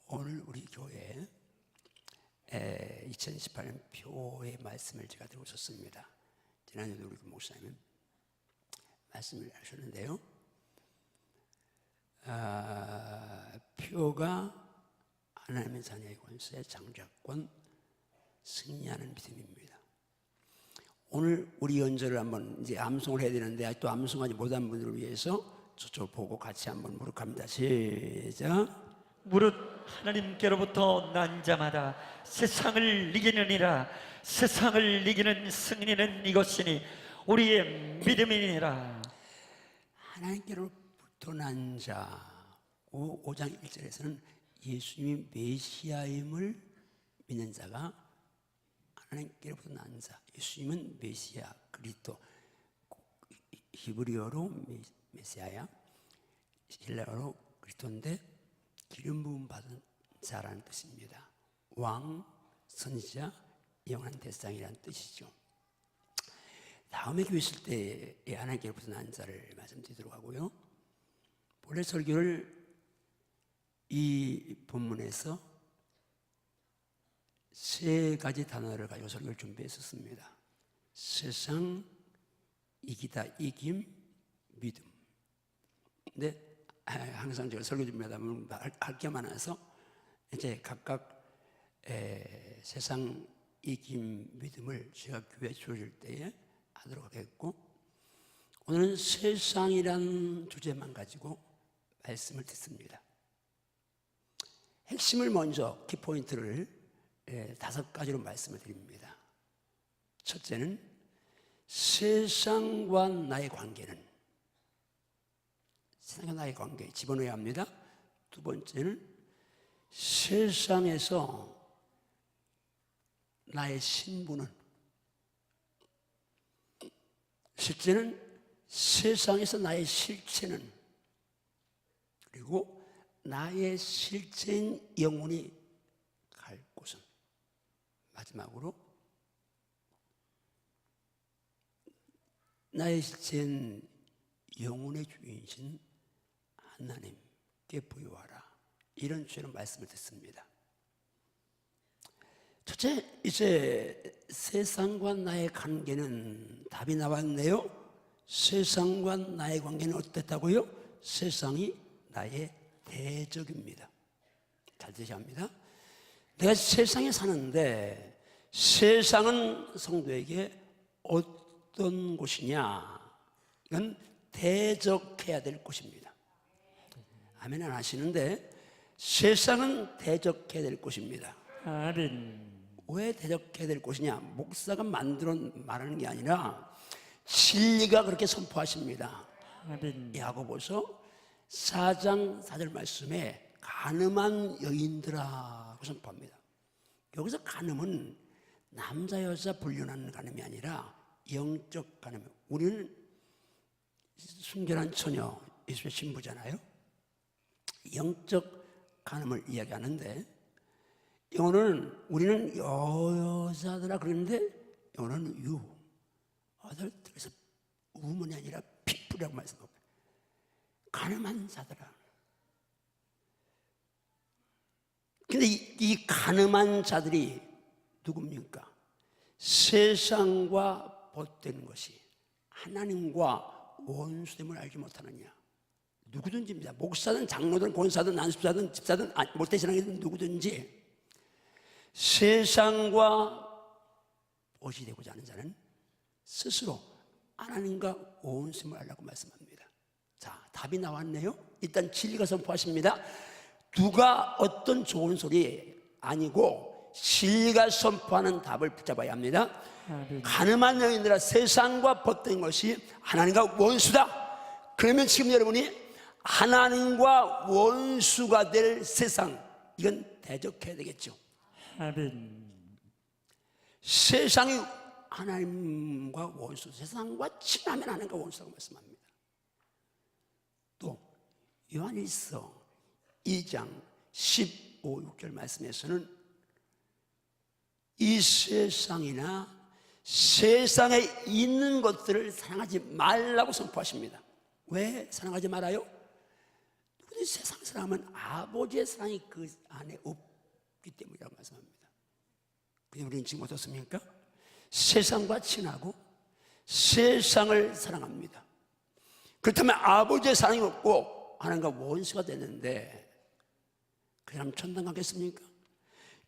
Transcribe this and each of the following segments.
오늘 우리 교회에 2018년 표의 말씀을 제가 들고 있었습니다. 지난주에도 우리 목사님은 말씀을 하셨는데요, 표가 하나님의 자녀의 권세, 장자권, 승리하는 믿음입니다. 오늘 우리 연절을 한번 이제 암송을 해야 되는데 아직도 암송하지 못한 분들을 위해서 저쪽 보고 같이 한번 무릎합니다. 시작. 무릇 하나님께로부터 난 자마다 세상을 이기느니라. 세상을 이기는 승리는 이것이니 우리의 믿음이니라. 하나님께로부터 난 자, 5장 1절에서는 예수님이 메시아임을 믿는 자가 하나님께로부터 난 자, 예수님은 메시아, 그리스도, 히브리어로 메시아야, 헬라어로 그리스도인데 기름 부음 받은 자라는 뜻입니다. 왕, 선지자, 영원한 대상이라는 뜻이죠. 다음에 교회 있을 때 하나님께로부터 난 자를 말씀드리도록 하고요. 본래 설교를 이 본문에서 세 가지 단어를 가지고 설교를 준비했었습니다. 세상, 이기다, 이김, 믿음. 근데 항상 제가 설교 준비하다 보면 할 게 많아서 이제 각각 세상, 이김, 믿음을 제가 교회에 주어질 때에 하도록 하겠고, 오늘은 세상이라는 주제만 가지고 말씀을 듣습니다. 핵심을 먼저 키포인트를 5가지로 말씀을 드립니다. 첫째는 세상과 나의 관계는, 세상과 나의 관계 집어넣어야 합니다. 두 번째는 세상에서 나의 신분은, 셋째는 세상에서 나의 실체는, 그리고 나의 실체인 영혼이 갈 곳은, 마지막으로 나의 실체인 영혼의 주인이신 하나님께 부여하라. 이런 주제로 말씀을 듣습니다. 첫째, 이제 세상과 나의 관계는 답이 나왔네요. 세상과 나의 관계는 어땠다고요? 세상이 나의 대적입니다. 잘 들으셔야 합니다. 내가 세상에 사는데 세상은 성도에게 어떤 곳이냐? 이건 대적해야 될 곳입니다. 아멘 안 하시는데 세상은 대적해야 될 곳입니다. 아멘. 왜 대적해야 될 곳이냐? 목사가 만들어 말하는 게 아니라 진리가 그렇게 선포하십니다. 아멘. 야고보서 4장 4절 말씀에 간음한 여인들하고 선포합니다. 여기서 간음은 남자 여자 불륜하는 간음이 아니라 영적 간음. 우리는 순결한 처녀, 예수의 신부잖아요. 영적 간음을 이야기하는데, 영어는 우리는 여자들아 그러는데 영어는 유, 그래서 우먼이 아니라 피플이라고 말씀합니다. 간음한 자들아. 근데 이 간음한 자들이 누굽니까? 세상과 벗된 것이 하나님과 원수됨을 알지 못하느냐. 누구든지입니다. 목사든 장로든 권사든 난수자든 집사든 못된 신앙이든 누구든지 세상과 벗이 되고자 하는 자는 스스로 하나님과 원수됨을 알라고 말씀합니다. 자, 답이 나왔네요. 일단 진리가 선포하십니다. 누가 어떤 좋은 소리 아니고 진리가 선포하는 답을 붙잡아야 합니다. 간음한 여인들아, 세상과 벗된 것이 하나님과 원수다. 그러면 지금 여러분이 하나님과 원수가 될 세상, 이건 대적해야 되겠죠. 아멘. 세상이 하나님과 원수, 세상과 친하면 하나님과 원수라고 말씀합니다. 또 요한일서 2장 15, 6절 말씀에서는 이 세상이나 세상에 있는 것들을 사랑하지 말라고 선포하십니다. 왜 사랑하지 말아요? 근데 세상 사람은 아버지의 사랑이 그 안에 없기 때문이라고 말씀합니다. 근데 우리는 지금 어떻습니까? 세상과 친하고 세상을 사랑합니다. 그렇다면 아버지의 사랑이 없고 하나님과 원수가 됐는데 그 사람 천당 가겠습니까?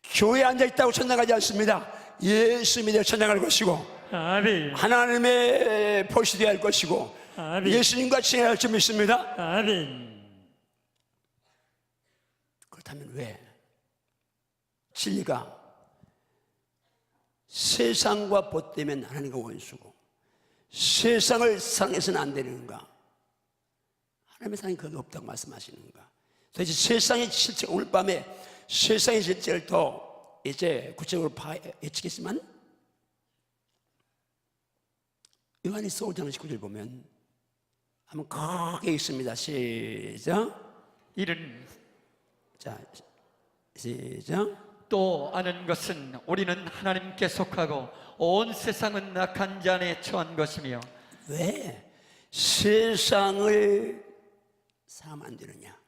교회에 앉아있다고 천당 가지 않습니다. 예수 믿어 천당 갈 것이고 아멘. 하나님의 보시 되어야 할 것이고 아멘. 예수님과 친해야 할 줄 믿습니다. 아멘. 그렇다면 왜 진리가 세상과 벗되면 하나님과 원수고 세상을 사랑해서는 안 되는가? 하나님의 사랑이 거기 없다고 말씀하시는가? 도대체 세상의 실체, 오늘 밤에 세상의 실체를 더 이제 구체적으로 파헤치겠지만 요한일서 5장 19절 보면 한번 크게 읽습니다. 시작. 이는 자, 시작. 또 아는 것은 우리는 하나님께 속하고 온 세상은 악한 자 안에 처한 것이며. 왜 세상을 사랑하면 안 되느냐?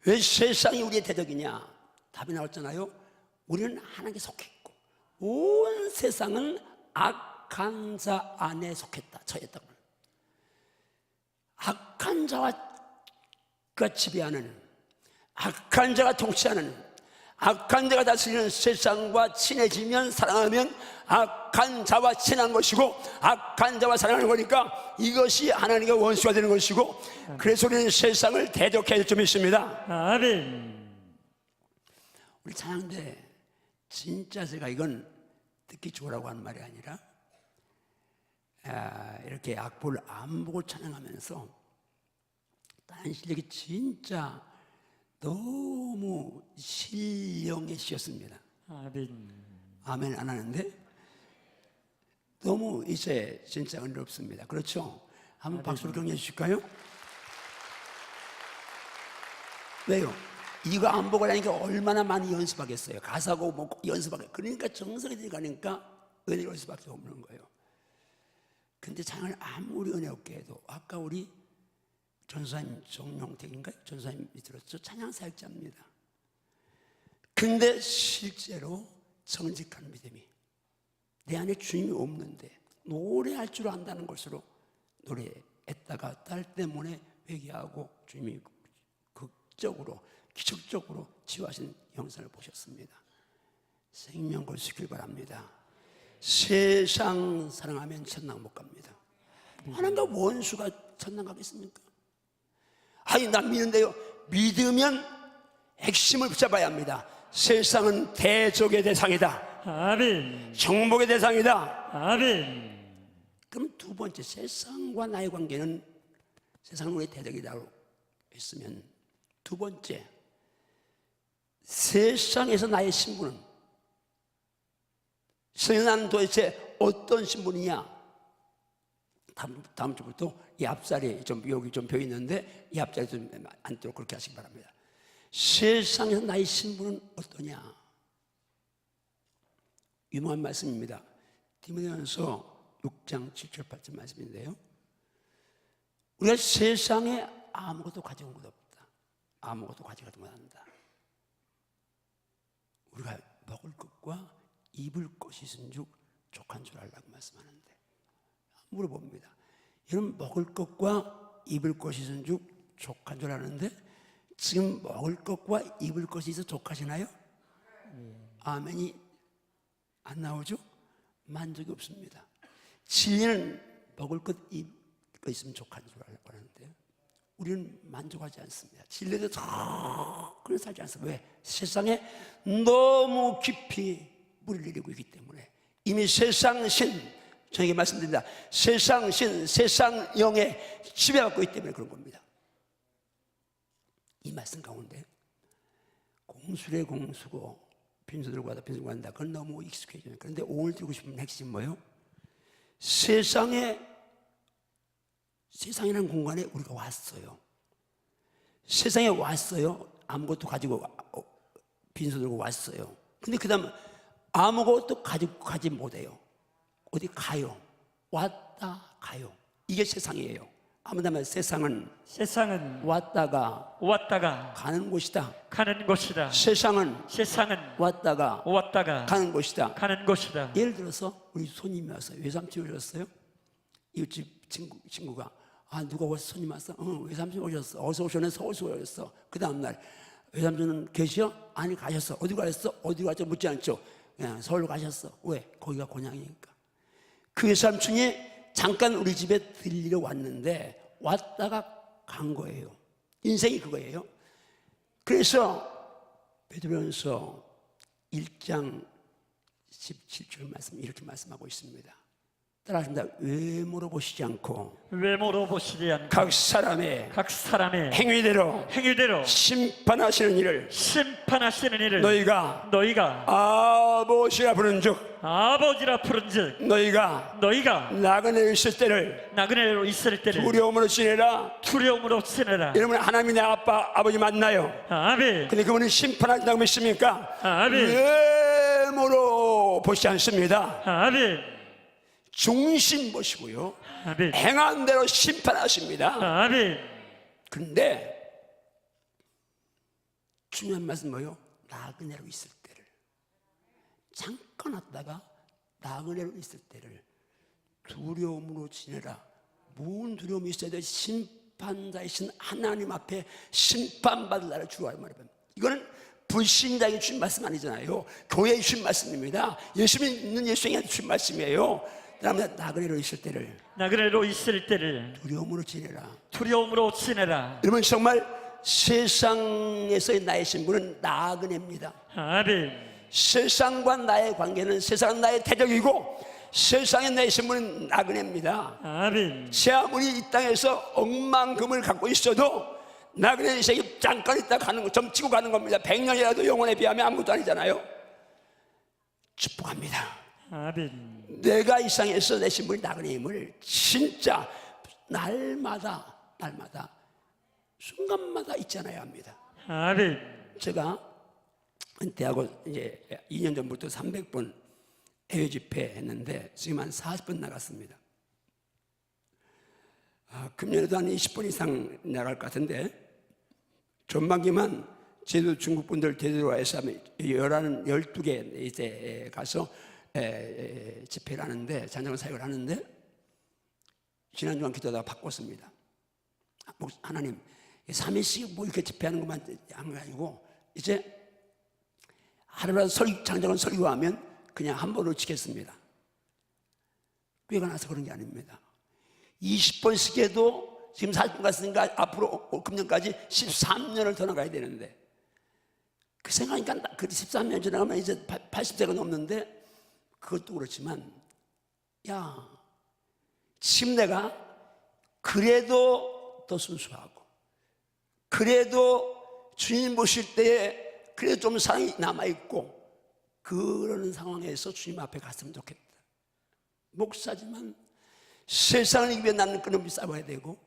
왜 세상이 우리의 대적이냐? 답이 나왔잖아요. 우리는 하나님께 속했고 온 세상은 악한 자 안에 속했다, 처했다고. 악한 자가 지배하는, 악한 자가 통치하는, 악한 자가 다스리는 세상과 친해지면, 사랑하면 악한 자와 친한 것이고 악한 자와 사랑하는 거니까 이것이 하나님의 원수가 되는 것이고, 그래서 우리는 세상을 대적해야 될 점이 있습니다. 아멘. 우리 찬양대 진짜 제가 이건 듣기 좋으라고 하는 말이 아니라 이렇게 악보를 안 보고 찬양하면서 딴 실력이 진짜 너무 신령에 씌었습니다. 아멘. 아멘 안 하는데 너무 이제 진짜 은혜롭습니다. 그렇죠? 한번 박수로 격려해 주실까요? 왜요? 이거 안 보고 하니까 얼마나 많이 연습하겠어요. 가사고 뭐 연습하게. 그러니까 정성이 들어가니까 은혜로울 수밖에 없는 거예요. 근데 찬양을 아무리 은혜롭게 해도 아까 우리 전사님 정용택인가요? 전사님이 들었죠? 찬양 사역자입니다. 근데 실제로 정직한 믿음이 내 안에 주님이 없는데 노래할 줄 안다는 것으로 노래했다가 딸 때문에 회개하고 주님이 극적으로 기적적으로 치유하신 영상을 보셨습니다. 생명 걸으시길 바랍니다. 세상 사랑하면 천당 못 갑니다. 하나님과 원수가 천당 가겠습니까? 아니 난 믿는데요. 믿으면 핵심을 붙잡아야 합니다. 세상은 대적의 대상이다. 아멘. 정복의 대상이다. 아멘. 그럼 두 번째, 세상과 나의 관계는 세상은 우리의 대적이라고 했으면, 두 번째, 세상에서 나의 신분은, 나는 도대체 어떤 신분이냐? 다음 주부터 이 앞살이 여기 좀 벼 있는데 이 앞살이 좀 앉도록 그렇게 하시기 바랍니다. 세상에서 나의 신분은 어떠냐? 유명한 말씀입니다. 디모데전서 6장 7절 8절 말씀인데요. 우리가 세상에 아무것도 가져온 것 없다. 아무것도 가져가지 못한다. 우리가 먹을 것과 입을 것이 있은즉 족한 줄 알라고 말씀하는데, 물어봅니다. 여러분 먹을 것과 입을 것이 있은즉 족한 줄 아는데 지금 먹을 것과 입을 것이 있어 족하시나요? 아멘이 안 나오죠? 만족이 없습니다. 진리는 먹을 것, 입을 것 있으면 족한 줄 알라고 하는데요. 우리는 만족하지 않습니다. 진리도 그런 살지 않습니다. 왜? 세상에 너무 깊이 물을 내리고 있기 때문에. 이미 세상 신, 저에게 말씀드립니다. 세상 신, 세상 영에 지배받고 있기 때문에 그런 겁니다. 이 말씀 가운데 공수래 공수고 빈수 들고 가다 빈수 들고 간다, 그건 너무 익숙해져요. 그런데 오늘 드리고 싶은 핵심 뭐예요? 세상이라는 공간에 우리가 왔어요. 세상에 왔어요. 아무것도 가지고 빈손 들고 왔어요. 근데 그 다음 아무것도 가지고 가지 못해요. 어디 가요. 왔다 가요. 이게 세상이에요. 아무나 세상은 세상은 왔다가 왔다가 가는 곳이다. 가는 곳이다. 세상은 세상은 왔다가 왔다가 가는 곳이다. 가는 곳이다. 예를 들어서 우리 손님이 왔어요. 외삼촌이 오셨어요. 이웃집 친구가 누가 와서 손님 왔어? 외삼촌이 오셨어. 어서 오셨네. 서울서 오셨어. 그 다음날 외삼촌은 계셔? 아니 가셨어. 어디 가셨어? 어디 가서 묻지 않죠. 그냥 서울로 가셨어. 왜? 거기가 고향이니까. 그 외삼촌이 잠깐 우리 집에 들리러 왔는데 왔다가 간 거예요. 인생이 그거예요. 그래서 베드로전서 1장 17절 말씀 이렇게 말씀하고 있습니다. 따라하십니다. 외모로 보시지 않고 외모로 보시지 않고 각 사람의 행위대로 심판하시는 일을 너희가 아버지라 부른즉 너희가 나그네로 있을 때를 두려움으로 지내라. 여러분 하나님이 내 아버지 맞나요? 아멘. 근데 그분은 심판하신다고 믿습니까? 외모로 보시지 않습니다. 아멘. 중심 보시고요. 아멘. 행한 대로 심판하십니다. 아멘. 그런데 중요한 말씀 뭐예요? 나그네로 있을 때를 잠깐 왔다가 나그네로 있을 때를 두려움으로 지내라. 무슨 두려움이 있어야 돼? 심판자이신 하나님 앞에 심판받을 날을 주라는 말이에요. 이거는 불신자에게 주신 말씀 아니잖아요. 교회에 주신 말씀입니다. 예수 믿는 예수에게 주신 말씀이에요. 그다음에 나그네로 있을 때를 두려움으로 지내라. 여러분 정말 세상에서의 나의 신분은 나그네입니다. 아멘. 세상과 나의 관계는 세상은 나의 대적이고 세상의 나의 신분은 나그네입니다. 아멘. 제 아무리 이 땅에서 억만금을 갖고 있어도 나그네 인생이 잠깐 있다 가는 거, 점 치고 가는 겁니다. 100년이라도 영혼에 비하면 아무것도 아니잖아요. 축복합니다. 아멘. 내가 이 세상에서 내 신분이 나그네임을 진짜 날마다 순간마다 잊잖아야 합니다. 아멘. 제가 은퇴하고 이제 2년 전부터 300번 해외 집회 했는데 지금 한 40번 나갔습니다. 금년에도 한 20번 이상 나갈 것 같은데 전반기만 제주 중국 분들 데려와서 12개 이제 가서 집회를 하는데 잔정을 사역을 하는데 지난주간 기도하다가 바꿨습니다. 하나님 3일씩 뭐 이렇게 집회하는 것만 한 게 아니고 이제 하루라도 장정을 설교하면 그냥 한 번으로 지켰습니다. 꾀가 나서 그런 게 아닙니다. 20번씩 해도 지금 40번 갔으니까 앞으로 금년까지 13년을 더 나가야 되는데 그 생각하니까 그 13년 지나가면 이제 80세가 넘는데 그것도 그렇지만 지금 내가 그래도 더 순수하고 그래도 주님 보실 때에 그래도 좀 사랑이 남아있고 그러는 상황에서 주님 앞에 갔으면 좋겠다. 목사지만 세상을 이기며 나는 끊임없이 싸워야 되고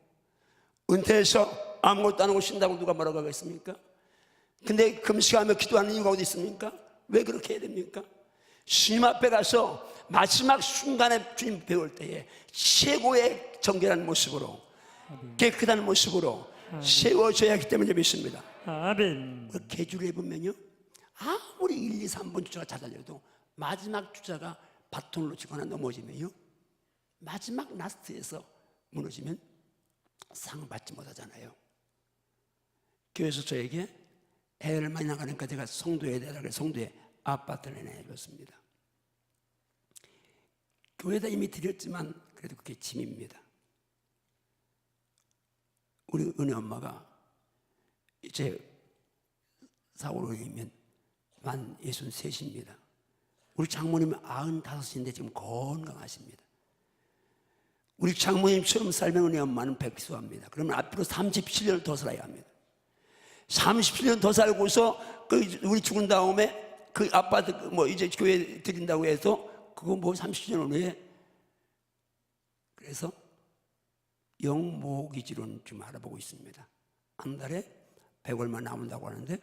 은퇴해서 아무것도 안 하고 쉰다고 누가 뭐라고 하겠습니까? 근데 금식하며 기도하는 이유가 어디 있습니까? 왜 그렇게 해야 됩니까? 주님 앞에 가서 마지막 순간에 주님 배울 때에 최고의 정결한 모습으로 깨끗한 모습으로 세워져야 하기 때문에 믿습니다. 아멘. 계주를 해보면요 아무리 1, 2, 3번 주자가 잘 달려도 마지막 주자가 바톤을 놓치거나 넘어지면요 마지막 라스트에서 무너지면 상을 받지 못하잖아요. 교회에서 저에게 해외를 많이 나가니까 제가 송도에 내려가 송도에 아파트를 내줬습니다. 교회에다 이미 드렸지만 그래도 그게 짐입니다. 우리 은혜 엄마가 이제 4, 5년이면 만 63입니다. 우리 장모님은 95인데 지금 건강하십니다. 우리 장모님처럼 살면 은혜 엄마는 백수합니다. 그러면 앞으로 37년을 더 살아야 합니다. 37년 더 살고서 우리 죽은 다음에 그 아파트 뭐 이제 교회 드린다고 해서 그거 뭐 30년 후에 그래서 영모기지론 좀 알아보고 있습니다. 한 달에 100얼마 나온다고 하는데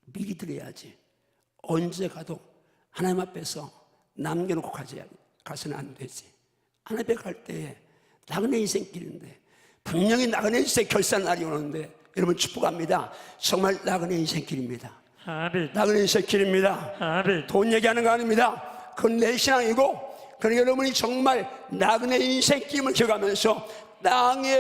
미리 드려야지. 언제 가도 하나님 앞에서 남겨놓고 가서는 안 되지. 하나님 앞에 갈 때 나그네 인생길인데 분명히 나그네 인생 결산 날이 오는데 여러분 축복합니다. 정말 나그네 인생길입니다. 아멘. 나그네 인생길입니다. 아멘. 돈 얘기하는 거 아닙니다. 그건 내 신앙이고, 그러니까 여러분이 정말 나그네 인생길을 기억하면서 땅의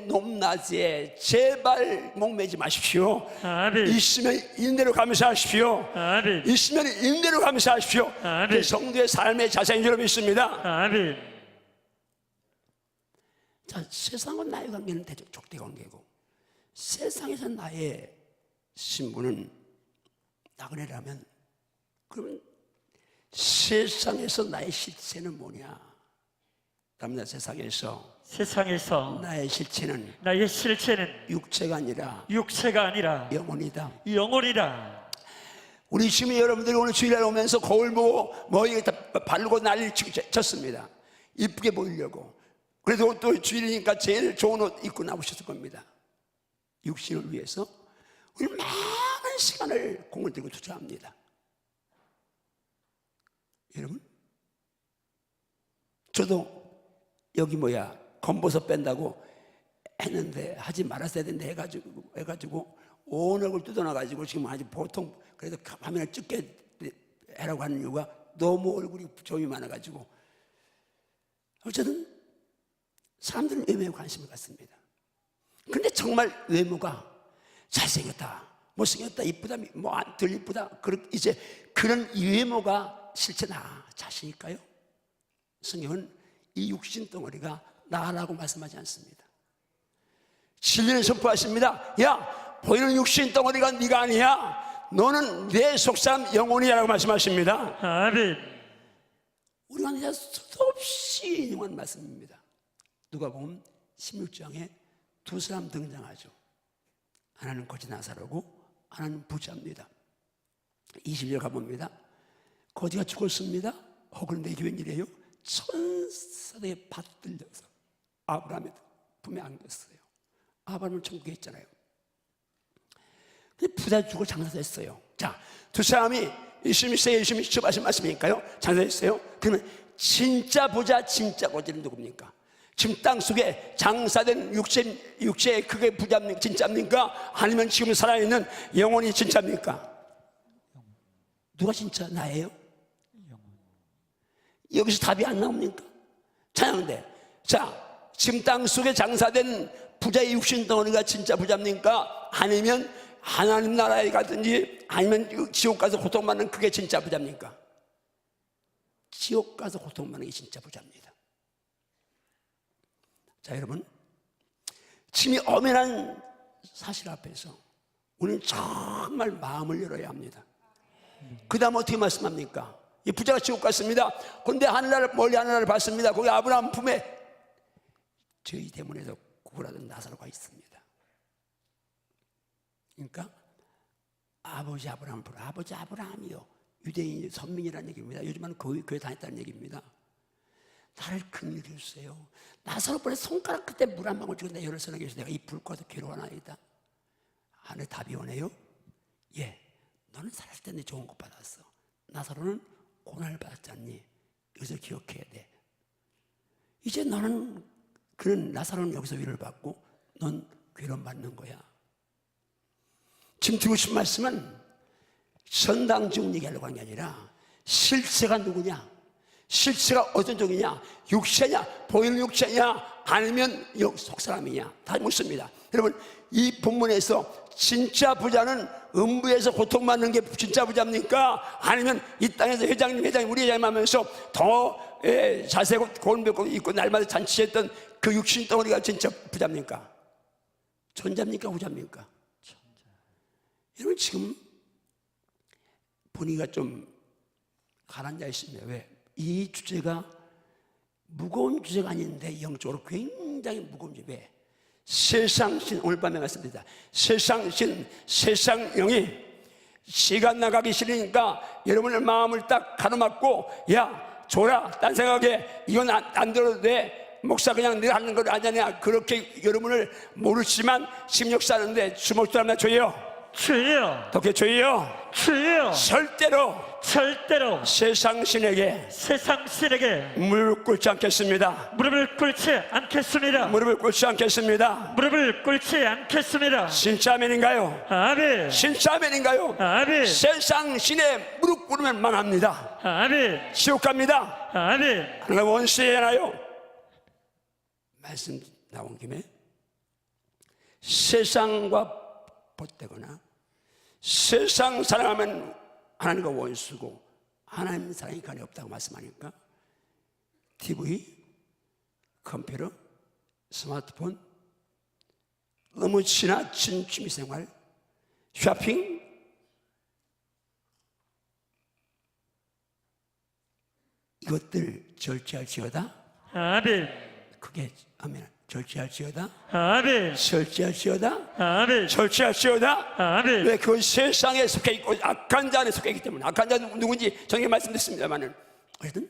높낮이에 제발 목매지 마십시오. 아멘. 있으면 있는 대로 감사하십시오. 아멘. 있으면 있는 대로 감사하십시오. 아멘. 그 성도의 삶의 자세인 줄 믿습니다. 아멘. 자, 세상은 나의 관계는 족대 관계고, 세상에서 나의 신분은 나그네라면, 그러면 세상에서 나의 실체는 뭐냐? 답니다. 세상에서 나의 실체는 육체가 아니라 영혼이다. 영혼이다. 우리 지금 여러분들이 오늘 주일날 오면서 거울 보고 머리에 다 바르고 난리 쳤습니다. 이쁘게 보이려고. 그래도 또 주일이니까 제일 좋은 옷 입고 나오셨을 겁니다. 육신을 위해서 우리 많은 시간을 공을 들이고 투자합니다. 여러분, 저도 여기 검버섯 뺀다고 했는데 하지 말았어야 되는데 해가지고 온 얼굴 뜯어놔가지고 지금 아주 보통 그래도 화면을 찍게 해라고 하는 이유가 너무 얼굴이 점이 많아가지고. 어쨌든 사람들은 외모에 관심을 갖습니다. 근데 정말 외모가 잘생겼다, 못생겼다, 이쁘다, 덜 이쁘다, 이제 그런 외모가 실제 나 자신일까요? 성경은 이 육신 덩어리가 나라고 말씀하지 않습니다. 진리는 선포하십니다. 야, 보이는 육신 덩어리가 네가 아니야. 너는 내 속사람 영혼이라고 말씀하십니다. 아멘. 우리가 이제 수도 없이 인용한 말씀입니다. 누가복음 16장에 두 사람 등장하죠. 하나는 거지 나사로고 하나는 부자입니다. 20절 가봅니다. 거지가 죽었습니다. 혹은 내게 웬일이에요? 천사들의 받들려서 아브라함의 품에 안겼어요. 아브라함은 천국에 있잖아요. 근데 부자 죽고 장사됐어요. 자, 두 사람이 예수님이 직접 하신 말씀이니까요. 장사됐어요. 그러면 진짜 부자, 진짜 거지는 누굽니까? 지금 땅 속에 장사된 육체의 그게 부자입니까? 진짜입니까? 아니면 지금 살아있는 영혼이 진짜입니까? 누가 진짜 나예요? 여기서 답이 안 나옵니까? 찬양대. 자, 지금 땅 속에 장사된 부자의 육신 덩어리가 진짜 부자입니까? 아니면 하나님 나라에 가든지 아니면 지옥 가서 고통받는 그게 진짜 부자입니까? 지옥 가서 고통받는 게 진짜 부자입니다. 자, 여러분, 지금 이 엄연한 사실 앞에서 우리는 정말 마음을 열어야 합니다. 그 다음 어떻게 말씀합니까? 이 부자가 지옥 갔습니다. 그런데 하늘나라를 멀리 하늘나라를 봤습니다. 거기 아브라함 품에 저희 대문에서 구걸하던 나사로가 있습니다. 그러니까 아버지 아브라함 부르 아버지 아브라함이요, 유대인 선민이라는 얘기입니다. 요즘은 교회 다녔다는 얘기입니다. 나를 긍휼히 주세요. 나사로 뻔에 손가락 끝에 물 한 방울 주고 내 열을 써내게 해서 내가 이 불과도 괴로워하나이다. 하늘 답이 오네요. 예, 너는 살았을 때 내 좋은 것 받았어. 나사로는 고난을 받았지 않니? 이것을 기억해야 돼. 이제 너는, 그런 나사로는 여기서 위로를 받고 넌 괴로움 받는 거야. 지금 드리고 싶은 말씀은 선당지옥 얘기하려고 하는 게 아니라 실체가 누구냐, 실체가 어떤 종이냐, 육체냐, 보이는 육체냐, 아니면 속사람이냐, 다 묻습니다. 여러분, 이 본문에서 진짜 부자는 음부에서 고통받는 게 진짜 부자입니까? 아니면 이 땅에서 회장님 우리 회장님 하면서 더 자세고 고운 벽고 입고 날마다 잔치했던 그 육신 덩어리가 진짜 부자입니까? 전자입니까? 후자입니까? 전자. 여러분, 지금 분위기가 좀 가라앉아 있습니다. 왜? 이 주제가 무거운 주제가 아닌데 영적으로 굉장히 무거운 주제. 왜? 세상신, 오늘 밤에 말씀드립니다. 세상신, 세상 영이 시간 나가기 싫으니까 여러분의 마음을 딱 가로막고, 야, 줘라, 딴 생각에 이건 안 들어도 돼, 목사 그냥 늘 하는 걸 아냐냐, 그렇게 여러분을 모르지만 지금 역사하는데 주목도 하나 줘요. 주여, 독해 주여, 주여, 절대로 세상 신에게 세상 신에게 무릎 꿇지 않겠습니다. 무릎을 꿇지 않겠습니다. 무릎을 꿇지 않겠습니다. 무릎을 꿇지 않겠습니다. 진짜 아멘인가요? 아멘, 진짜 아멘인가요? 아멘, 세상 신에 무릎 꿇으면 망합니다. 아멘, 지옥 갑니다. 아멘. 하나가 원수해나요? 말씀 나온 김에 세상과 벗되거나 세상 사랑하면 하나님과 원수고 하나님 사랑이 간이 없다고 말씀하니까 TV, 컴퓨터, 스마트폰, 너무 지나친 취미생활, 쇼핑, 이것들 절제할지어다. 아멘, 그게 아멘. 절제할지어다. 아멘, 절제할지어다. 아멘, 절제할지어다. 아멘. 왜 그 세상에 속해 있고 악한 자 안에 속해 있기 때문에 악한 자는 누군지 정확히 말씀드렸습니다만은 어쨌든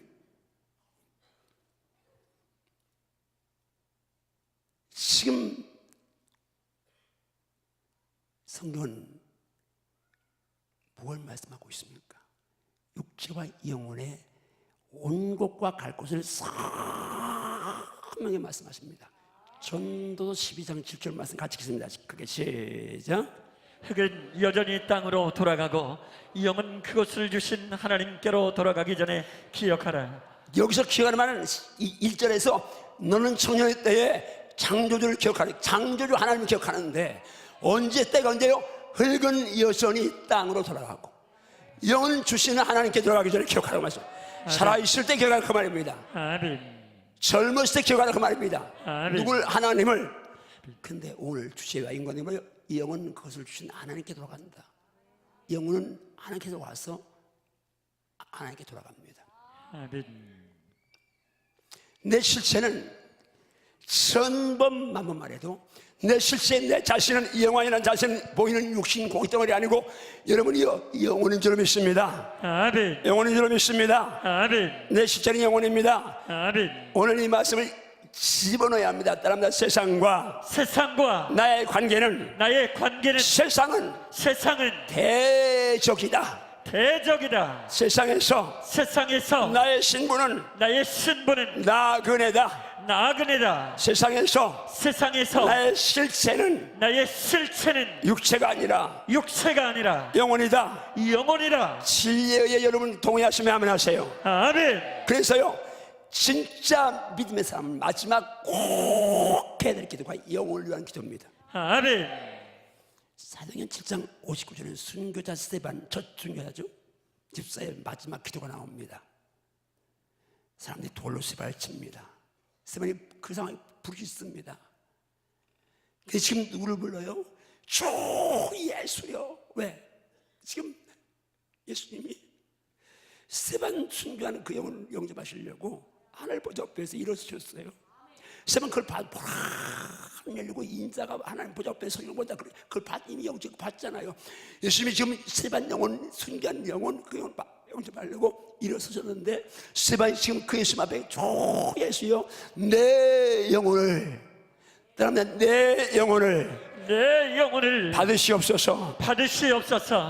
지금 성경은 뭘 말씀하고 있습니까? 육체와 영혼의 온 곳과 갈 곳을 선명히 말씀하십니다. 전도서 12장 7절 말씀 같이 읽습니다. 크게 시작. 흙은 여전히 땅으로 돌아가고 영은 그것을 주신 하나님께로 돌아가기 전에 기억하라. 여기서 기억하는 말은 1절에서 너는 청년의 때에 창조주를 기억하라. 창조주 하나님을 기억하는데 언제 때가 언제요? 흙은 여전히 땅으로 돌아가고 영은 주시는 하나님께 돌아가기 전에 기억하라고 말씀. 살아있을 때 기억하라 그 말입니다. 아멘, 젊었을 때 기억하라 그 말입니다. 아멘. 누굴? 하나님을. 근데 오늘 주제가 인간이 뭐예요? 영은 그것을 주신 하나님께 돌아간다. 영혼은 하나님께서 와서 하나님께 돌아갑니다. 아멘, 내 실체는 천번만번 말해도 내 실체, 내 자신은 영원이라는 자신은 보이는 육신 고기덩어리 아니고 여러분이요 영혼인 줄 믿습니다. 아멘, 영혼인 줄 믿습니다. 아멘, 내 실체는 영혼입니다. 아멘. 오늘 이 말씀을 집어넣어야 합니다. 따라합니다. 세상과 나의 관계는 나의 관계는 세상은 대적이다. 세상에서 나의 신분은 나그네다. 세상에서 나의 실체는 육체가 아니라 영혼이다. 진리에 여러분 동의하시면 아멘 하세요. 아멘. 그래서요 진짜 믿음의 사람은 마지막 꼭 해야 될 기도가 영혼을 위한 기도입니다. 아멘. 사도행전 7장 59절에 순교자 스데반 첫 순교자죠. 집사의 마지막 기도가 나옵니다. 사람들이 돌로 스데반을 칩니다. 스데반이 그 상황에 부르짖습니다. 근데 지금 누구를 불러요? 주 예수요. 왜? 지금 예수님이 스데반 순교하는 그 영혼을 영접하시려고 하늘 보좌 앞에서 일어서셨어요. 스데반 그걸 보라 열리고 인자가 하나님 보좌 앞에 서는 보다 그걸 이미 영접받잖아요. 예수님이 지금 스데반 영혼 순교한 영혼 그 영혼 영접하려고 일어서셨는데 스데반이 지금 그 예수님 앞에 주 예수요 내 영혼을 따라하면 내 영혼을 받으시옵소서.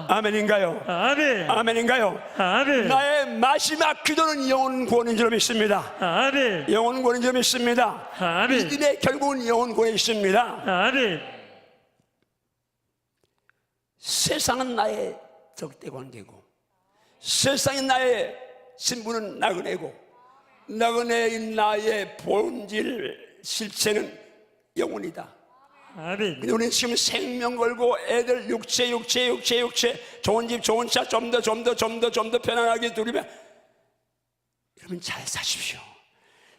아멘인가요? 아멘. 아멘인가요? 아멘. 나의 마지막 기도는 영혼 구원인 줄 믿습니다. 아멘. 영혼 구원인 줄 믿습니다. 아멘. 믿음의 결국은 영혼 구원에 있습니다. 아멘. 세상은 나의 적대 관계고 세상이 나의 신분은 나그네고 나그네인 나의 본질 실체는 영혼이다. 아멘. 근데 우리는 지금 생명 걸고 애들 육체 좋은 집 좋은 차 좀 더 편안하게 누리면 여러분 잘 사십시오.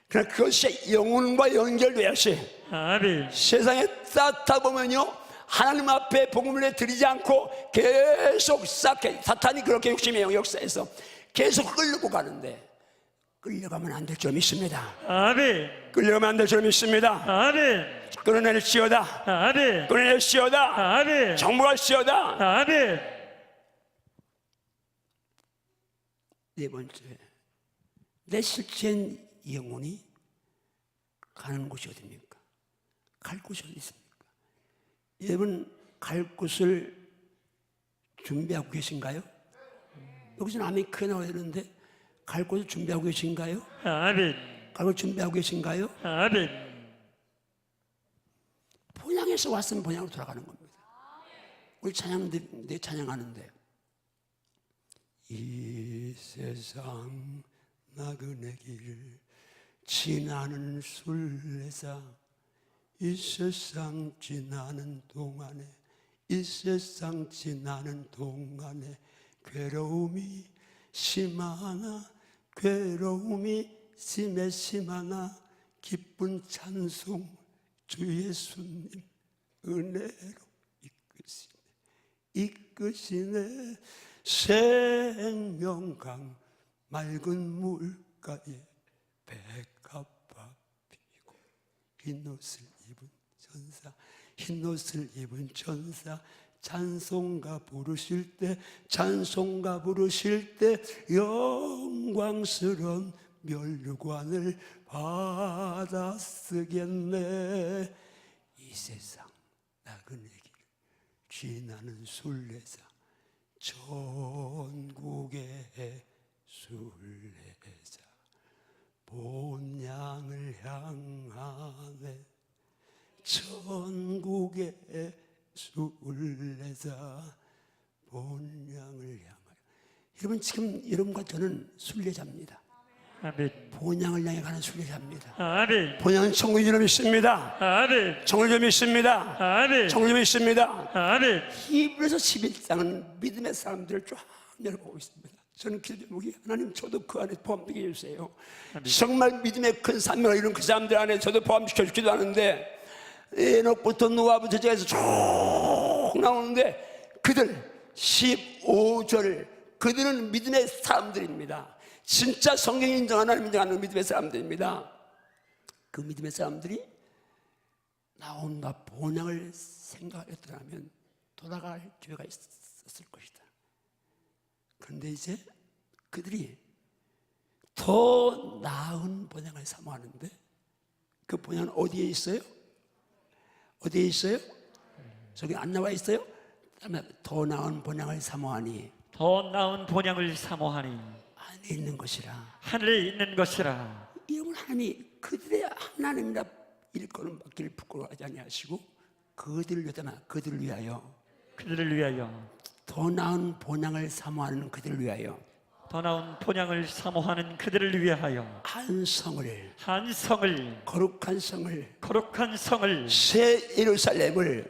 그러나 그것이 영혼과 연결돼야지. 아멘. 세상에 쌓다 보면요 하나님 앞에 복음을 드리지 않고 계속 쌓게 사탄이 그렇게 욕심이에요. 역사에서 계속 끌고 가는데 끌려가면 안 될 줄 믿습니다. 아멘. 끌려가면 안 될 줄 믿습니다. 아멘. 끊어낼지어다. 아멘. 끊어낼지어다. 아멘. 정복할지어다. 아멘. 네 번째, 내 실체인 영혼이 가는 곳이 어디입니까? 갈 곳이 어디 있습니까? 여러분 갈 곳을 준비하고 계신가요? 여기서는 아멘 크게 나와야 되는데 갈 곳을 준비하고 계신가요? 아멘. 갈 곳 준비하고 계신가요? 아멘. 본향에서 왔으면 본향으로 돌아가는 겁니다. 우리 찬양들 찬양하는데 이 세상 나그네 길 지나는 순례자 이 세상 지나는 동안에 이 세상 지나는 동안에 괴로움이 심하나 괴로움이 심하나 기쁜 찬송 주 예수님 은혜로 이끄시네 생명강 맑은 물가에 백합화 피고 흰옷을 입은 천사 찬송가 부르실 때 영광스러운 멸류관을 받아 쓰겠네. 이 세상 나그네 길 지나는 순례자 천국의 순례자 본향을 향하네. 천국의 순례자 본향을 향하여. 여러분 지금 여러분과 저는 순례자입니다. 아멘. 본향을 향해 가는 순례자입니다. 아멘. 본향은 천국인 줄 믿습니다. 아멘. 천국인 줄 믿습니다. 아멘. 천국인 줄 믿습니다. 아멘. 히브리서 11장은 믿음의 사람들을 쫙 열어보고 있습니다. 저는 기도 제목이 하나님 저도 그 안에 포함되게 해주세요. 정말 믿음의 큰 산명을 이룬 그 사람들 안에 저도 포함시켜 주기도 하는데 에녹부터 노아부터 저에서 쭉 나오는데 그들 15절 그들은 믿음의 사람들입니다. 진짜 성경이 인정하는 하나님 인정하는 믿음의 사람들입니다. 그 믿음의 사람들이 나온다 본향을 생각했더라면 돌아갈 기회가 있었을 것이다. 그런데 이제 그들이 더 나은 본향을 사모하는데 그 본향은 어디에 있어요? 어디에 있어요? 저기 안 나와 있어요? 더 나은 본향을 사모하니 더 나은 본향을 사모하니 안에 있는 것이라. 하늘에 있는 것이라. 여러분 하나님이 그들의 하나님이라 일거는 받기를 부끄러워하지 아니하시고 그들을 위하여 그들을 위하여 더 나은 본향을 사모하는 그들을 위하여 더 나은 본향을 사모하는 그들을 위하여 한 성을 거룩한 성을 새 예루살렘을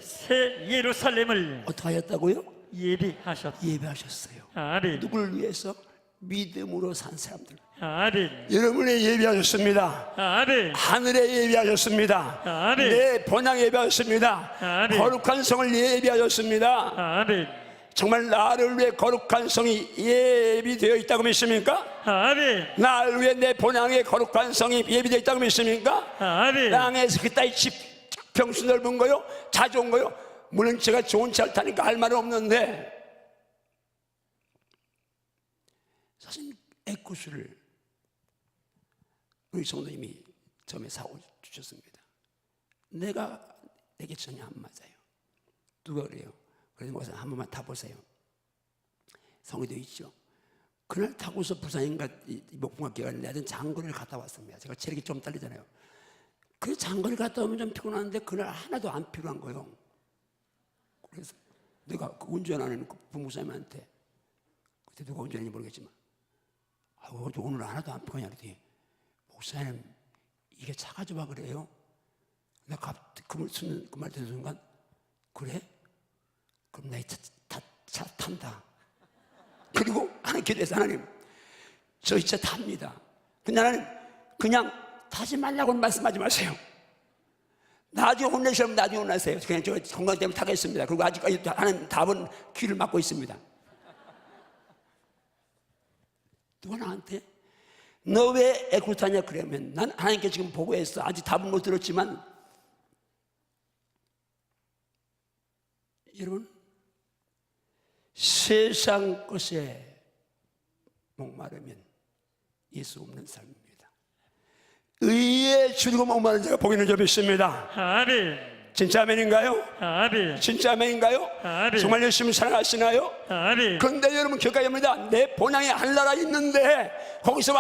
어떻게 하였다고요? 예비하셨어요. 아멘. 누구를 위해서? 믿음으로 산 사람들. 아멘. 여러분의 예비하셨습니다. 아멘. 하늘에 예비하셨습니다. 아멘. 내 본향 예비하셨습니다. 아멘. 거룩한 성을 예비하셨습니다. 아멘. 정말 나를 위해 거룩한 성이 예비되어 있다고 믿습니까? 아멘. 나를 위해 내 본향의 거룩한 성이 예비되어 있다고 믿습니까? 아멘. 땅에서 그따위 집 평수 넓은 거요? 자주 온 거요? 물론 제가 좋은 차를 타니까 할 말은 없는데 사실 에쿠스를 우리 성도님이 처음에 사고 주셨습니다. 내게 전혀 안 맞아요. 누가 그래요? 그래서 목사 한 번만 타보세요. 성의도 있죠. 그날 타고서 부산인가 목동학교 갔는데 하여튼 장거리를 갔다 왔습니다. 제가 체력이 좀 딸리잖아요. 그 장거리 갔다 오면 좀 피곤한데 그날 하나도 안 피곤한 거예요. 그래서 내가 그 운전하는 그 부목사님한테 그때 누가 운전했는지 모르겠지만 오늘 하나도 안 피곤하냐 그랬더니 목사님 이게 차가 좋아 그래요? 내가 그 말 듣는 순간 그래? 그럼 나 이 차 탄다. 그리고 하나님 기도해서 하나님 저 이 차 탑니다. 근데 하나님 그냥 타지 말라고는 말씀하지 마세요. 나중에 혼내시면 나중에 혼나세요. 그냥 저 건강 때문에 타겠습니다. 그리고 아직까지 하나님 답은 귀를 막고 있습니다. 누가 나한테 너 왜 에쿠스 타냐 그러면 난 하나님께 지금 보고했어. 아직 답은 못 들었지만 여러분 세상 것에 목마르면 예수 없는 삶입니다. 의에 줄이고 목마른 자가 복이 있는 줄 믿습니다. 아멘. 진짜 아멘인가요? 아멘. 진짜 아멘인가요? 아멘. 정말 열심히 사랑하시나요? 아멘. 그런데 여러분 기억해야합니다. 내 본향에 하늘나라 있는데 거기서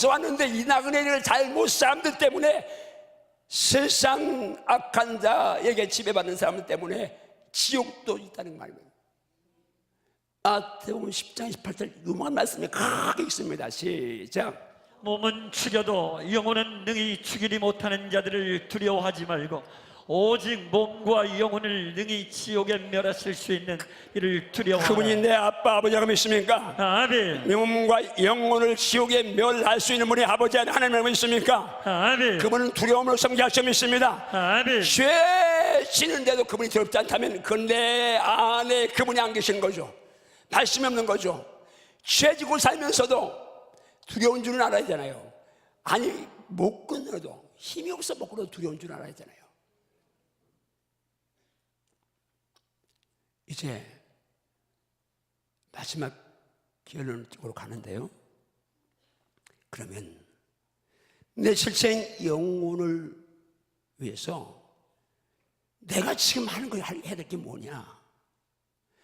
왔는데 이 나그네를 잘못 사람들 때문에 세상 악한 자에게 지배받는 사람들 때문에 지옥도 있다는 말입니다. 마태복음 10장 28절 유명한 말씀이 크게 있습니다. 시작. 몸은 죽여도 영혼은 능히 죽이지 못하는 자들을 두려워하지 말고 오직 몸과 영혼을 능히 지옥에 멸하실 수 있는 이를 두려워하라. 그분이 내 아빠 아버지라고 믿습니까? 아멘. 몸과 영혼을 지옥에 멸할 수 있는 분이 아버지 하나님을 믿습니까? 아멘. 그분은 두려움으로 섬기할 수 있습니다. 아멘. 죄 지는데도 그분이 두렵지 않다면 그 내 안에 그분이 안 계시는 거죠. 말씀이 없는 거죠. 죄 지고 살면서도 두려운 줄은 알아야 되잖아요. 아니 못 끊어도 힘이 없어 못 끊어도 두려운 줄 알아야 되잖아요. 이제 마지막 결론 쪽으로 가는데요. 그러면 내 실체인 영혼을 위해서 내가 지금 하는 거 해야 될 게 뭐냐?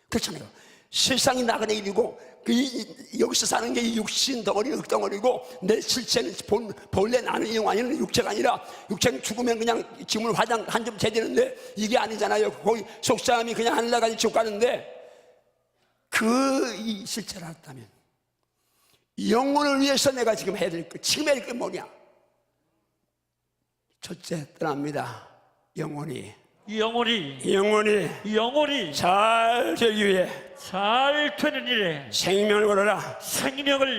그렇잖아요. 세상이 나그네 일이고 여기서 사는 게 육신 덩어리 흙덩어리고 내 실체는 본래 나는 영혼이 육체가 아니라 육체는 죽으면 그냥 지문 화장 한 점 제되는데 이게 아니잖아요. 거기 속사람이 그냥 하늘나라까지 지옥 가는데 이 실체를 알았다면 영혼을 위해서 내가 지금 해야 될 거 지금 해야 될 게 뭐냐? 첫째 떠납니다. 영혼이 잘 되기 위해 잘 되는 일에 생명을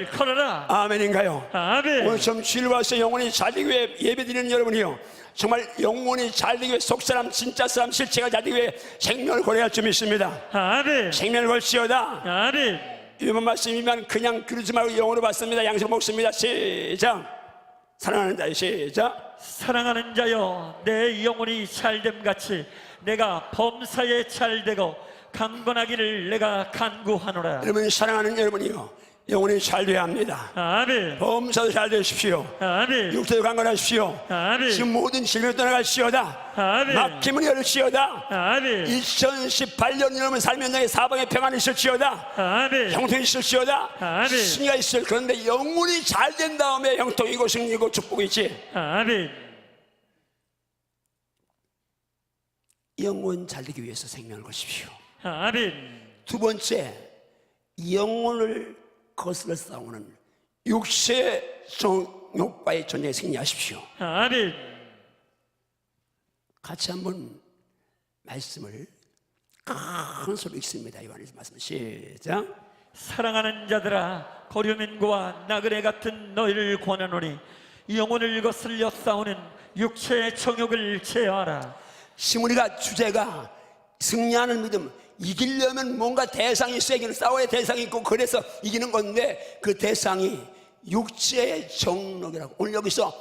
걸어라. 아멘인가요? 아멘. 오늘 좀 주일 와서 영혼이 잘 되기 위해 예배드리는 여러분이요, 정말 영혼이 잘 되기 위해 속사람 진짜 사람 실체가 잘 되기 위해 생명을 걸어야 할 줄 믿습니다. 아멘. 생명을 걸지어다. 아멘. 이번 말씀이면 그냥 그러지 말고 영어로 받습니다. 양식 먹습니다. 시작. 사랑하는 자여 시작. 사랑하는 자여, 내 영혼이 잘됨 같이 내가 범사에 잘되고 강건하기를 내가 간구하노라. 여러분 사랑하는 여러분이요, 영혼이 잘 돼야 합니다. 아멘. 범사도 잘 되십시오. 아멘. 육체도 강건하십시오. 아멘. 지금 모든 질병 떠나갈시어다. 아멘. 막힘을 열을지어다. 아멘. 2018년 여러분 살면 내게 사방에 평안이 있을지어다. 아멘. 형통이 있을지어다. 아멘. 승리가 있을. 그런데 영혼이 잘 된 다음에 형통이고 승리고 축복이 있지. 아멘. 영혼 잘 되기 위해서 생명을 거십시오. 아멘. 두 번째, 영혼을 거슬러 싸우는 육체 정욕과의 전쟁에 승리하십시오. 아멘. 같이 한번 말씀을 큰 소리로 읽습니다. 요한에서 말씀 시작. 사랑하는 자들아, 거류민과 나그네 같은 너희를 권하노니 영혼을 거슬려 싸우는 육체의 정욕을 제어하라. 시므리가 주제가 승리하는 믿음, 이기려면 뭔가 대상이 있어야 이기는, 싸워야 대상이 있고 그래서 이기는 건데 그 대상이 육체의 정욕이라고. 오늘 여기서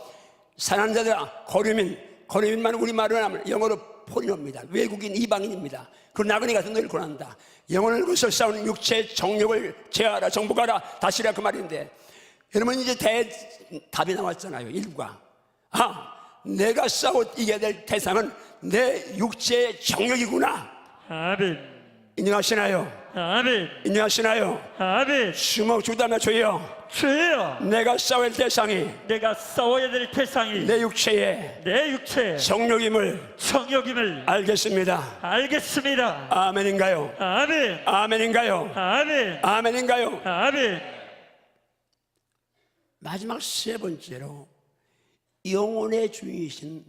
사랑하는 자들아, 거류민만 우리말로 하면 영어로 포리너입니다. 외국인 이방인입니다. 그 나그네 같은 너희를 권한다. 영혼을 거슬러 싸우는 육체의 정욕을 제어하라, 정복하라, 다시라 그 말인데, 여러분 이제 답이 나왔잖아요. 일부가 내가 싸워 이겨야 될 대상은 내 육체의 정욕이구나. 아멘. 인정하시나요? 아멘. 인정하시나요? 아멘. 주먹 주다며 주여, 주여, 내가 싸워야 될 대상이 내가 싸워야 될 대상이 내 육체의 내 육체 정욕임을 정욕임을 알겠습니다. 알겠습니다. 아멘인가요? 아멘. 아멘인가요? 아멘. 아멘인가요? 아멘. 마지막 세 번째로, 영혼의 주인이신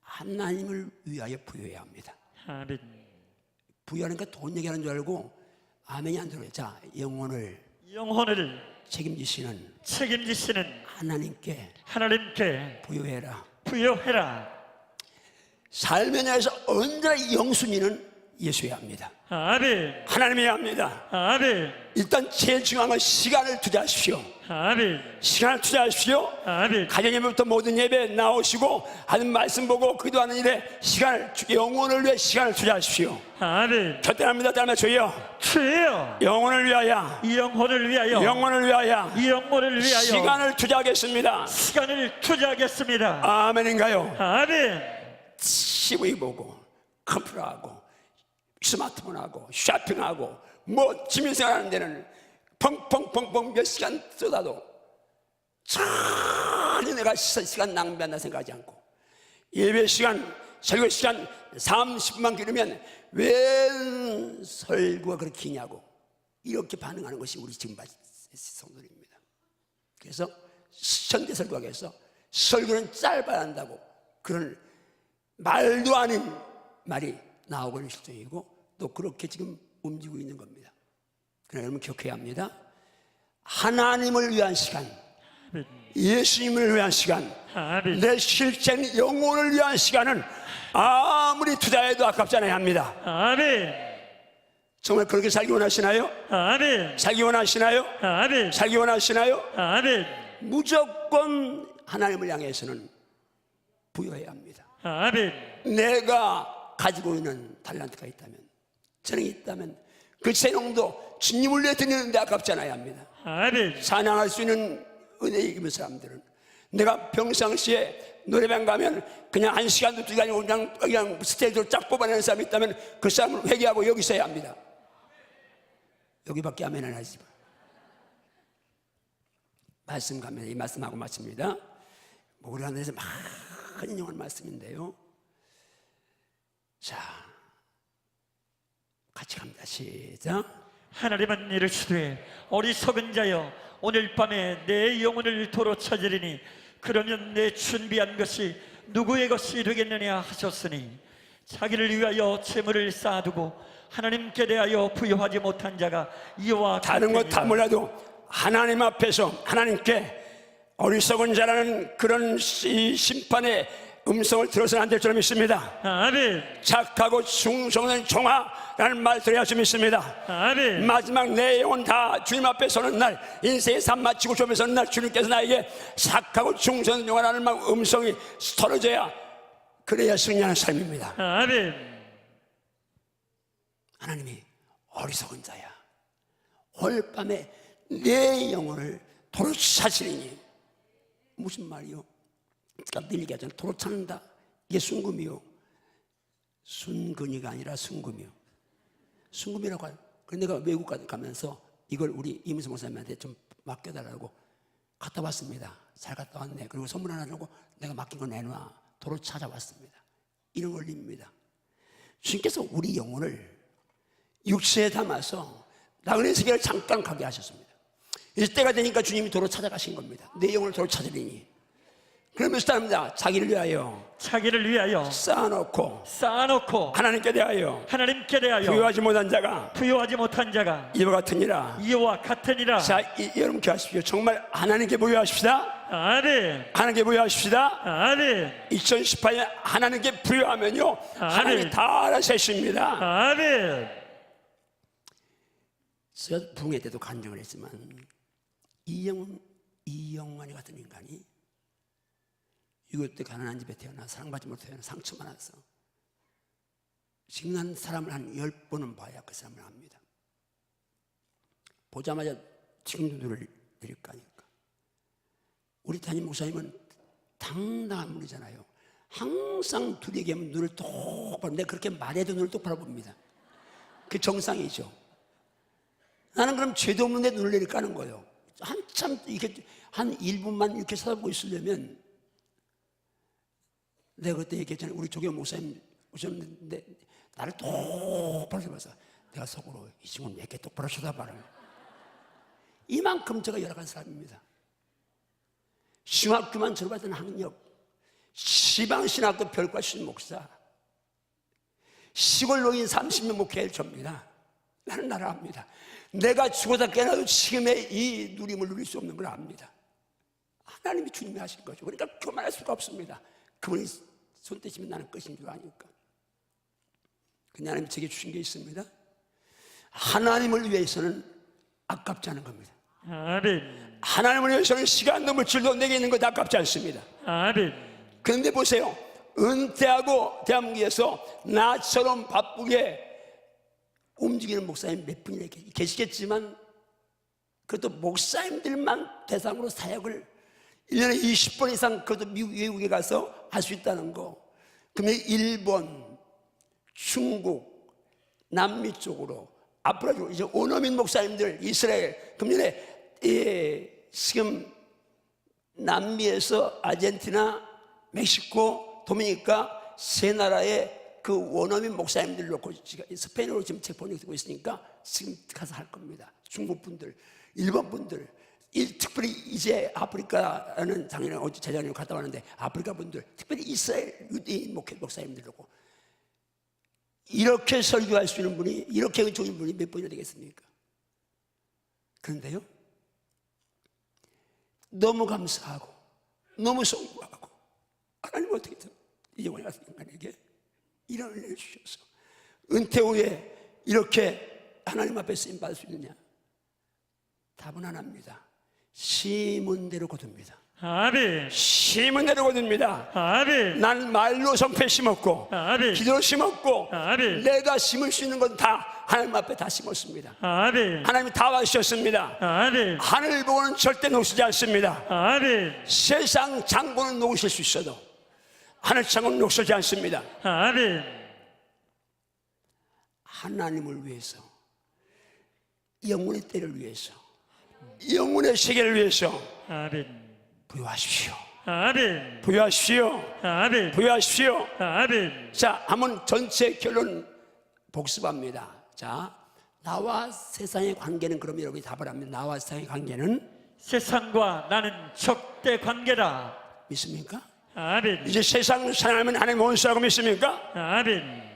하나님을 위하여 부여해야 합니다. 아멘. 부여하니까 돈 얘기하는 줄 알고 아멘이 안 들어요. 자, 영혼을 책임지시는 하나님께 부여해라. 부여해라. 삶의 내에서 언제나 영순위는 예수여야 합니다. 아멘. 하나님이어야 합니다. 아멘. 일단 제일 중요한 건 시간을 투자하십시오. 아멘. 시간을 투자하십시오. 아멘. 가정 예배부터 모든 예배 나오시고 하는 말씀 보고 기도하는 일에 영혼을 위해 시간을 투자하십시오. 아멘. 결단합니다. 따르며 주여, 영혼을 위하여 시간을 투자하겠습니다. 시간을 투자하겠습니다. 아멘인가요? 아멘. CV 보고 컴퓨터하고 스마트폰하고 쇼핑하고 뭐 취미생활하는 데는 펑펑펑펑 몇 시간 쏟아도 전혀 내가 시간 낭비한다 생각하지 않고, 예배 시간, 설교 시간 30분만 기르면 왜 설교가 그렇게 기냐고 이렇게 반응하는 것이 우리 지금 성도들입니다. 그래서 현대 설교학에서 설교는 짧아야 한다고 그런 말도 아닌 말이 나오고 있는 실정이고, 또 그렇게 지금 움직이고 있는 겁니다. 그러나 여러분 기억해야 합니다. 하나님을 위한 시간, 예수님을 위한 시간, 내 실제 영혼을 위한 시간은 아무리 투자해도 아깝지 않아야 합니다. 아멘. 정말 그렇게 살기 원하시나요? 아멘. 살기 원하시나요? 아멘. 살기 원하시나요? 아멘. 무조건 하나님을 향해서는 부여해야 합니다. 아멘. 내가 가지고 있는 달란트가 있다면, 재능이 있다면 그 재능도 주님을 위해 드리는데 아깝지 않아야 합니다. 아멘. 찬양할 수 있는 은혜 입은 사람들은, 내가 평상시에 노래방 가면 그냥 1시간도 2시간이고 그냥 스테이지로 쫙 뽑아내는 사람이 있다면 그 사람을 회개하고 여기 있어야 합니다. 여기밖에 아멘 안 하지. 말씀 가면 이 말씀하고 마칩니다. 우리 하늘에서 많은 영원 말씀인데요. 자, 같이 갑니다. 시작. 하나님은 이르시되 어리석은 자여, 오늘 밤에 내 영혼을 도로 찾으리니 그러면 내 준비한 것이 누구의 것이 되겠느냐 하셨으니, 자기를 위하여 재물을 쌓아두고 하나님께 대하여 부여하지 못한 자가 이와 다른 것 다 같으니라. 몰라도 하나님 앞에서 하나님께 어리석은 자라는 그런 심판의 음성을 들어서는 안 될 줄 믿습니다. 아멘. 착하고 충성된 종아라는 말 들어야 줄 믿습니다. 아멘. 마지막 내 영혼 다 주님 앞에 서는 날, 인생의 삶 마치고 주 앞에 서는 날, 주님께서 나에게 착하고 충성된 종아라는 음성이 떨어져야, 그래야 승리하는 삶입니다. 아멘. 하나님이 어리석은 자야, 오늘 밤에 내 영혼을 도로 찾으리니, 무슨 말이요? 늘 얘기하잖아요. 도로 찾는다, 이게 순금이요. 순근이가 아니라 순금이요. 순금이라고 해요. 그래서 내가 외국 가면서 이걸 우리 이문세 목사님한테 좀 맡겨달라고 갖다 왔습니다. 잘 갔다 왔네. 그리고 선물 하나 주고 내가 맡긴 거 내놔. 도로 찾아왔습니다. 이런 원리입니다. 주님께서 우리 영혼을 육체에 담아서 나그네 세계를 잠깐 가게 하셨습니다. 이제 때가 되니까 주님이 도로 찾아가신 겁니다. 내 영혼을 도로 찾으리니, 그러면서 따릅니다. 자기를 위하여, 자기를 위하여 쌓아놓고 하나님께 대하여 부여하지 못한 자가 이와 같으니라. 자, 여러분 기억하십시오. 정말 하나님께 부여하십시다. 아멘. 하나님께 부여하십시다. 아멘. 2018년 하나님께 부여하면요, 하나님이 다 알아서 하십니다. 아멘. 제가 붕괴 때도 간증을 했지만, 이영만이 같은 인간이 6.25 때 가난한 집에 태어나 사랑받지 못해 상처만 나서 지금 사람을 한 10번은 봐야 그 사람을 압니다. 보자마자 지금도 눈을 내릴 거 아닙니까? 우리 담임 목사님은 당당한 분이잖아요. 항상 둘이 얘기하면 눈을 똑바로, 내가 그렇게 말해도 눈을 똑바로 봅니다. 그게 정상이죠. 나는 그럼 죄도 없는데 눈을 내릴까 하는 거예요. 한참 이렇게 한 1분만 이렇게 쳐다보고 있으려면, 내가 그때 얘기했잖아요. 우리 조교 목사님 오셨는데 나를 똑바로 쳐다봐서 내가 속으로 이 친구는 왜 이렇게 똑바로 쳐다봐라. 이만큼 제가 열악한 사람입니다. 신학교만 졸업하던 학력, 시방신학교 별과 신 목사, 시골 노인 30명 목회할 접니다. 나는 나를 압니다. 내가 죽어다 깨어나도 지금의 이 누림을 누릴 수 없는 걸 압니다. 하나님이 주님이 하신 거죠. 그러니까 교만할 수가 없습니다. 그분이 손 떼시면 나는 끝인 줄 아니까. 근데 하나님이 제게 주신 게 있습니다. 하나님을 위해서는 아깝지 않은 겁니다. 아멘. 하나님을 위해서는 시간도 물질도 내게 있는 것 아깝지 않습니다. 아멘. 그런데 보세요. 은퇴하고 대한민국에서 나처럼 바쁘게 움직이는 목사님 몇 분이나 계시겠지만, 그래도 목사님들만 대상으로 사역을 1년에 20번 이상, 그것도 미국 외국에 가서 할 수 있다는 거. 그러면 일본, 중국, 남미 쪽으로 앞으로 이제 원어민 목사님들 이스라엘 금년에 지금 남미에서 아르헨티나, 멕시코, 도미니카 세 나라의 그 원어민 목사님들 놓고 스페인어로 지금 책 번역되고 있으니까 지금 가서 할 겁니다. 중국 분들, 일본 분들, 특별히 이제 아프리카는 작년에 어제 재작년에 갔다 왔는데 아프리카 분들, 특별히 이스라엘 유대인 목사님들 놓고 이렇게 설교할 수 있는 분이, 이렇게 은총인 분이 몇 분이나 되겠습니까? 그런데요, 너무 감사하고 너무 송구하고 하나님 어떻게 이 영혼에 가서 인간에게 이런 은혜를 주셔서 은퇴 후에 이렇게 하나님 앞에 쓰임받을 수 있느냐? 답은 하나입니다. 심은 대로 거둡니다. 아멘. 심은 대로 거둡니다. 아멘. 난 말로 성패 심었고 아멘. 기도로 심었고 아멘. 내가 심을 수 있는 건 다 하나님 앞에 다 심었습니다. 아멘. 하나님이 다 와주셨습니다. 아멘. 하늘 보고는 절대 녹슬지 않습니다. 아멘. 세상 장보는 녹으실 수 있어도 하늘 창은 녹슬지 않습니다. 아멘. 하나님을 위해서, 영혼의 때를 위해서, 영혼의 세계를 위해서 아멘. 부여하십시오. 아멘. 부여하십시오. 아멘. 부여하십시오. 아멘. 자, 한번 전체 결론 복습합니다. 자, 나와 세상의 관계는, 그럼 여러분이 답을 합니다. 나와 세상의 관계는 세상과 나는 적대 관계다. 믿습니까? 아멘. 이제 세상 사람은 하나님 원수라고 믿습니까? 아멘.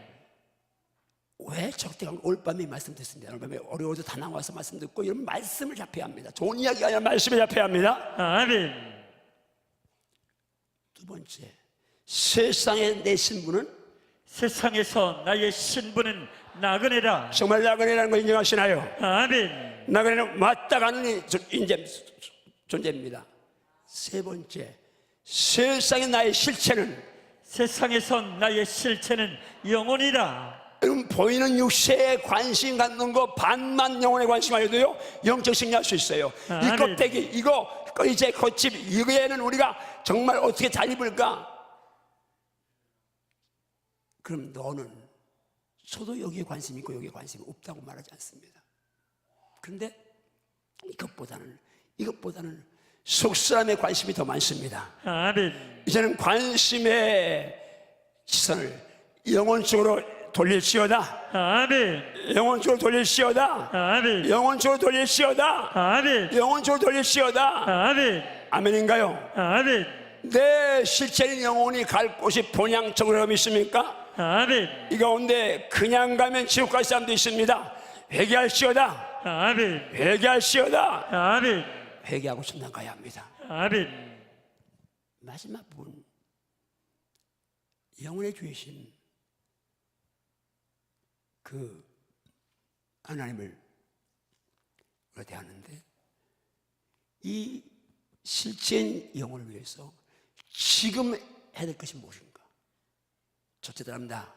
왜 적대관계? 올밤에 말씀 듣습니다. 올밤에 어려워도 다 나와서 말씀 듣고 이런 말씀을 잡혀야 합니다. 좋은 이야기가 아니라 말씀을 잡혀야 합니다. 아멘. 두 번째, 세상의 내 신분은 세상에서 나의 신분은 나그네다. 정말 나그네라는 걸 인정하시나요? 아멘. 나그네는 맞다가는 존재입니다. 세 번째, 세상의 나의 실체는, 세상에서 나의 실체는 영혼이다. 여러분 보이는 육체에 관심 갖는 거 반만 영혼에 관심하여도요 영적 승리할 수 있어요. 이 아멘. 껍데기, 이거 이제 겉집, 이거에는 우리가 정말 어떻게 잘 입을까? 그럼 너는 저도 여기에 관심 있고 여기에 관심이 없다고 말하지 않습니다. 그런데 이것보다는 속사람의 관심이 더 많습니다. 아멘. 이제는 관심의 시선을 영혼 쪽으로 돌릴지어다. 아멘. 영혼 쪽으로 돌릴지어다. 아멘. 영혼 쪽으로 돌릴지어다. 아멘. 영혼 쪽으로 돌릴지어다. 아멘. 아멘인가요? 아멘. 내 실체인 영혼이 갈 곳이 본향적으로 믿습니까? 아멘. 이 가운데 그냥 가면 지옥 갈 사람도 있습니다. 회개할지어다. 아멘. 회개할지어다. 아멘. 회개하고 천당 가야 합니다. 아멘. 마지막 부분, 영혼의 주이신 그 하나님을 대하는데, 이 실제인 영혼을 위해서 지금 해야 될 것이 무엇인가? 첫째 답니다.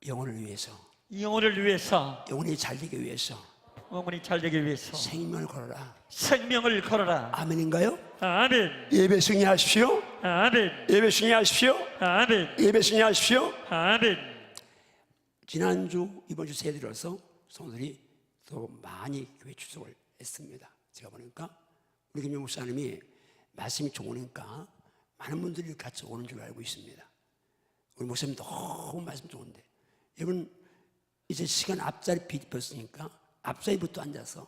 영혼을 위해서, 영혼을 위해서, 영혼이 잘 되기 위해서 영혼이 잘 되기 위해서 생명을 걸어라. 생명을 걸어라. 아멘인가요? 아멘. 예배 승리하십시오. 아멘. 예배 승리하십시오. 아멘. 예배 승리하십시오. 아멘. 지난주, 이번 주 새 들어서 성도들이 더 많이 교회 출석을 했습니다. 제가 보니까 우리 김영 목사님이 말씀이 좋으니까 많은 분들이 같이 오는 줄 알고 있습니다. 우리 목사님 너무 말씀 좋은데, 여러분 이제 시간 앞자리 비집혔으니까 앞자리부터 앉아서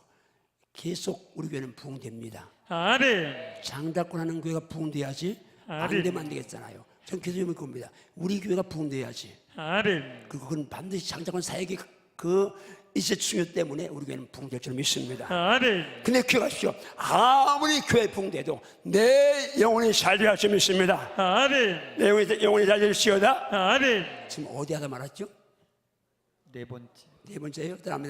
계속 우리 교회는 부흥됩니다. 아멘. 장작권 하는 교회가 부흥돼야지. 안 아멘. 되면 안 되겠잖아요. 전 계속 얘기할 겁니다. 우리 교회가 부흥돼야지. 아멘. 그리고 그건 반드시 장작권 사역의 그 이제 중요 때문에 우리 교회는 부흥될 줄 믿습니다. 아멘. 근데 기억하십시오. 아무리 교회 부흥돼도 내 영혼이 잘 돼야 할 줄 믿습니다. 아멘. 내 영혼이 잘 될지어다. 아멘. 지금 어디 하다 말았죠? 네 번째. 네 번째요. 그다음에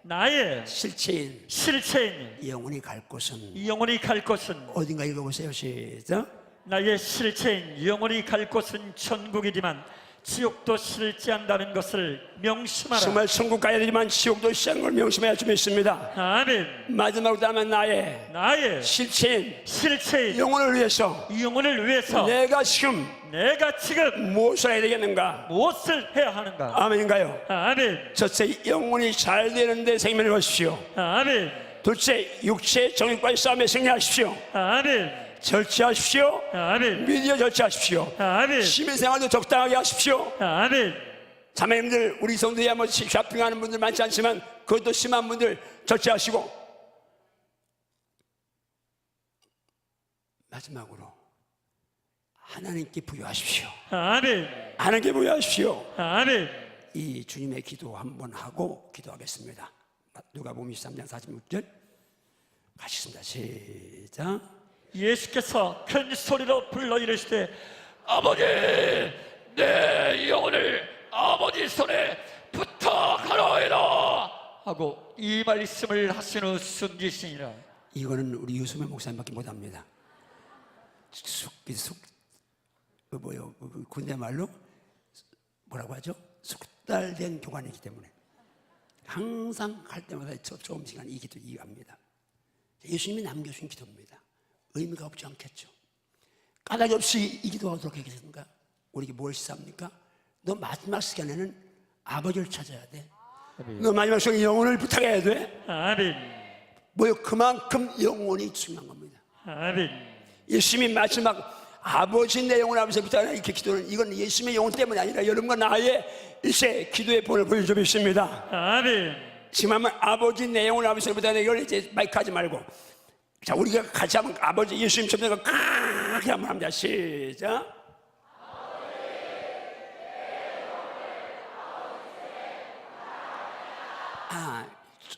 나의 실체인 실체인 영혼이 갈 곳은 영혼이 갈 곳은, 어딘가 읽어보세요. 시작. 나의 실체인 영혼이 갈 곳은 천국이지만 지옥도 싫지 않다는 것을 명심하라. 정말 천국 가야 되지만 지옥도 싫은 걸 명심해야 좀 있습니다. 아멘. 마지막으로 다만 나의 나의 실체인 실체인 영혼을 위해서 영혼을 위해서 내가 지금 내가 지금 무엇을 해야 되겠는가? 무엇을 해야 하는가? 아멘인가요? 아멘. 첫째, 영혼이 잘 되는데 생명을 거십시오. 아멘. 둘째, 육체의 정욕과의 싸움에 승리하십시오. 아멘. 절제하십시오. 아멘. 미디어 절제하십시오. 아멘. 시민생활도 적당하게 하십시오. 아멘. 자매님들, 우리 성도에 뭐 쇼핑하는 분들 많지 않지만 그것도 심한 분들 절제하시고, 마지막으로 하나님께 부여하십시오. 아멘. 하나님께 부여하십시오. 아멘. 이 주님의 기도 한번 하고 기도하겠습니다. 누가복음 23장 46절 가시겠습니다. 시작. 예수께서 큰 소리로 불러 이르시되 아버지 내 영혼을 아버지 손에 부탁하나이다 하고 이 말씀을 하신 후 숨지시니라. 이거는 우리 유수명 목사님밖에 못합니다. 군대 말로 뭐라고 하죠? 숙달된 교관이기 때문에 항상 갈 때마다 조금 시간 이 기도 이해합니다. 예수님이 남겨주신 기도입니다. 의미가 없지 않겠죠. 까닭 없이 이 기도하도록 하겠습니까? 우리에게 뭘 시사합니까? 너 마지막 시간에는 아버지를 찾아야 돼. 너 마지막 시간에 영혼을 부탁해야 돼. 아멘. 뭐요? 그만큼 영혼이 중요한 겁니다. 아멘. 예수님이 마지막 아버지 내 영혼 아버지 부탁하는 이렇게 기도는 이건 예수님의 영혼 때문이 아니라 여러분과 나의 일세 기도의 본을 보여주고 있습니다. 아멘. 지금 한번 아버지 내 영혼 아버지 부탁하는 이걸 이제 마이크 하지 말고, 자, 우리가 같이 한번 아버지 예수님 첨부가 크게 한번 합니다. 시작.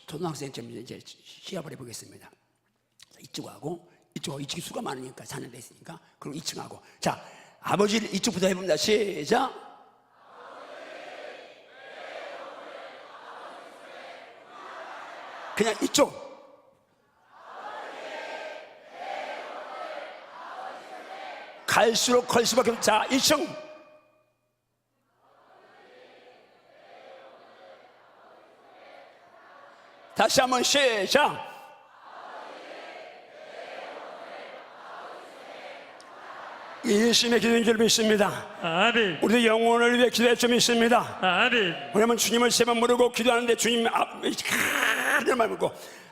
초등학생처럼 이제 시합을 해보겠습니다. 이쪽하고 이쪽이 수가 많으니까 4년 됐으니까, 그럼 2층하고, 자, 아버지를 이쪽부터 해봅니다. 시작. 그냥 이쪽. 갈수록 클 수밖에 없죠. 자, 2층. 다시 한번 시작. 예수님의 기도인 줄 믿습니다. 아멘. 우리도 영혼을 위해 기도할 줄 믿습니다. 아멘. 왜냐면 주님을 세 번 부르고 기도하는데 주님 말 묻고,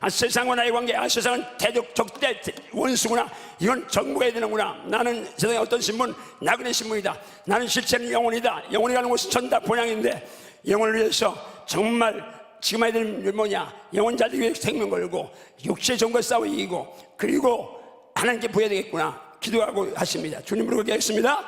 세상과 나의 관계, 세상은 대적 적대 원수구나, 이건 정복해야 되는구나. 나는 세상의 어떤 신분, 나그네 신분이다. 나는 실제는 영혼이다. 영혼이 가는 곳은 천다 본향인데, 영혼을 위해서 정말 지금 아이들 뭐냐, 영혼 자들 위해 생명 걸고 육체의 정과 싸워 이기고, 그리고 하나님께 부여야 되겠구나 기도하고 하십니다. 주님 부르고 기도하겠습니다.